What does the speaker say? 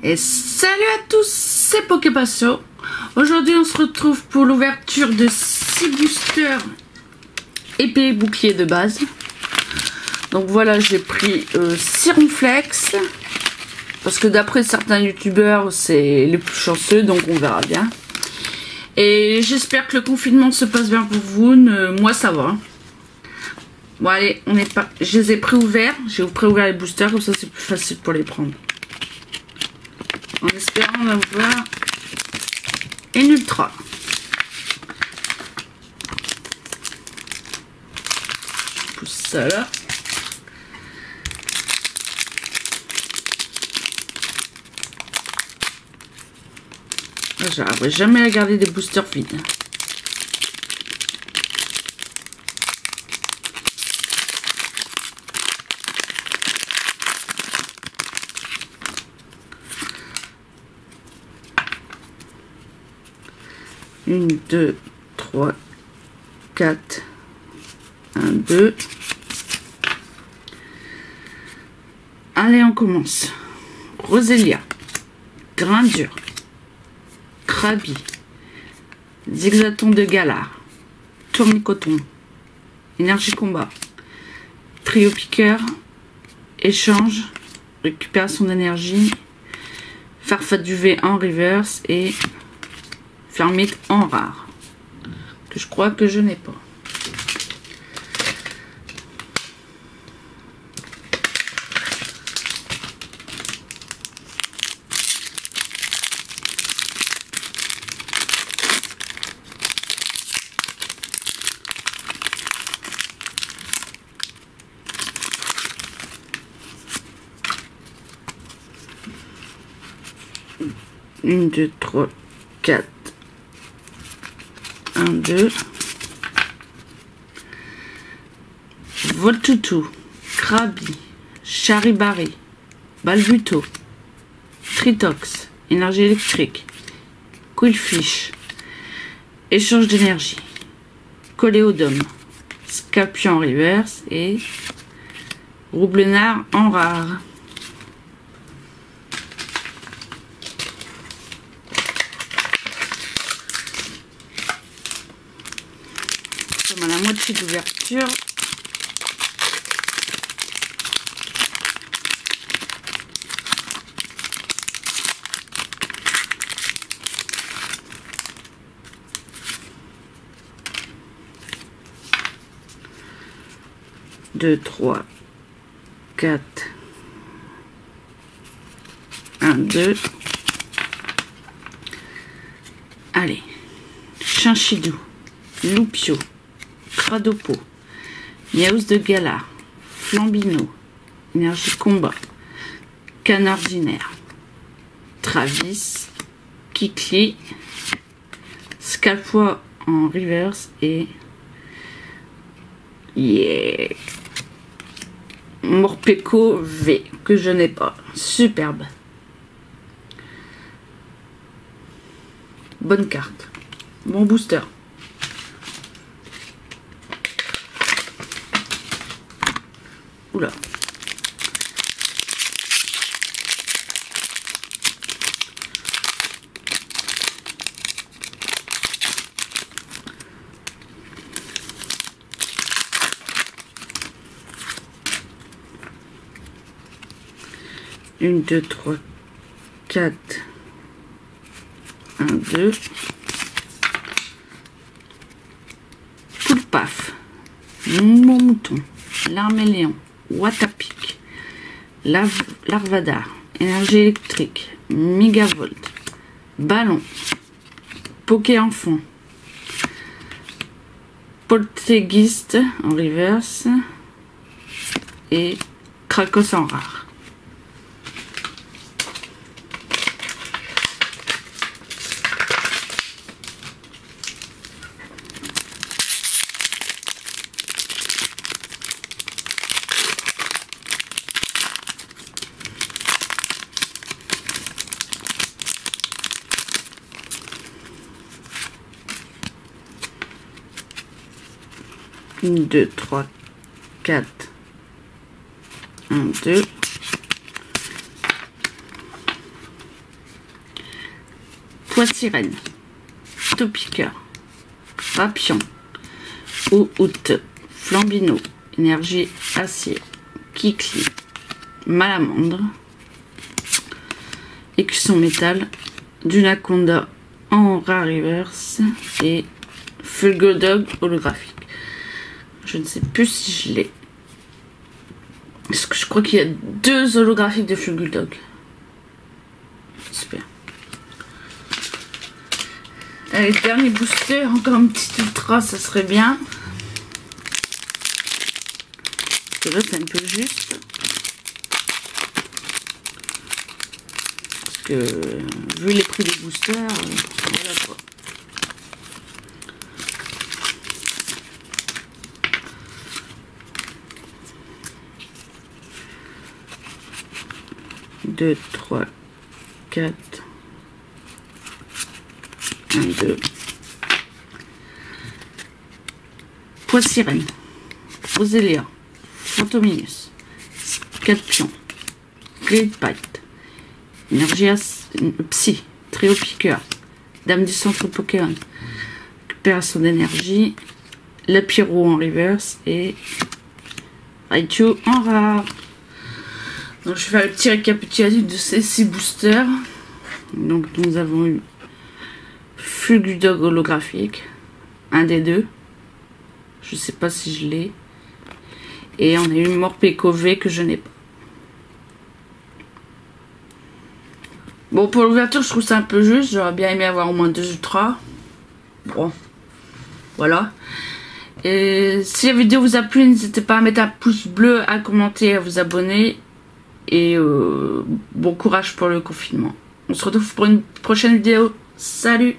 Et salut à tous, c'est Poképasso. Aujourd'hui on se retrouve pour l'ouverture de 6 boosters épée et bouclier de base. Donc voilà, j'ai pris 6 ronflex parce que d'après certains youtubeurs c'est les plus chanceux, donc on verra bien. Et j'espère que le confinement se passe bien pour vous. Moi ça va. Bon allez, on est pas. Je les ai pré-ouverts. J'ai pré-ouvert les boosters, comme ça c'est plus facile pour les prendre. En espérant avoir une ultra. Je pousse ça là. J'arriverai jamais à garder des boosters vides. Une, deux, trois, quatre, un, deux. Allez, on commence. Roselia, Grain dur, Krabi, Zigzaton de Galar, Tournicoton, Énergie combat, Trio piqueur, Échange, récupération d'énergie, Farfaduvé en reverse et Fermite en rare, que je crois que je n'ai pas. Une, deux, trois, quatre. 1, 2. Voltoutou, Krabi, Charibari, Balbuto, Tritox, énergie électrique, Quillfish, échange d'énergie, Coléodome, Scapion en reverse et Roublenard en rare. À la moitié d'ouverture. Deux, trois, quatre, un, deux. Allez, Chinchidou, Loupio, Cradopo, Miaus de Galar, Flambino, Énergie combat, Canard ordinaire, Travis, Kikli, Scalpois en reverse et Morpeko V que je n'ai pas. Superbe. Bonne carte. Bon booster. Oula. Une, deux, trois, quatre, un, deux. Poulpaf, mon mouton, l'arméléon, Watapic, Larvadar, énergie électrique, Mégavolt, Ballon, Poké enfant, Poltergeist en reverse et Krakos en rare. Une, deux, trois, quatre, un, deux. Poids sirène, Topiqueur, Rapion, Eau haute, Flambino, Énergie acier, Kikli, Malamandre, Écusson métal, Dunaconda en rare reverse et Fulgodog holographique. Je ne sais plus si je l'ai. Parce que je crois qu'il y a 2 holographiques de Fulgodog. Super. Allez, dernier booster, encore un petit ultra, ça serait bien. Parce que là, c'est un peu juste. Parce que, vu les prix des boosters, voilà quoi. Deux, 3, 4, 1, 2. Poids sirène, Roselia, Fantominus, Scorpion, Greatbite, Énergie Psy, Trio Piqueur, Dame du centre Pokémon, récupération d'énergie, Lapiro en reverse et Raichu en rare. Donc je vais faire le petit récapitulatif de ces 6 boosters. Donc nous avons eu Fulgodog holographique, un des 2. Je sais pas si je l'ai. Et on a eu Morpeko V que je n'ai pas. Bon, pour l'ouverture, je trouve ça un peu juste. J'aurais bien aimé avoir au moins 2 ultras. Bon, voilà. Et si la vidéo vous a plu, n'hésitez pas à mettre un pouce bleu, à commenter, à vous abonner. Et bon courage pour le confinement. On se retrouve pour une prochaine vidéo. Salut!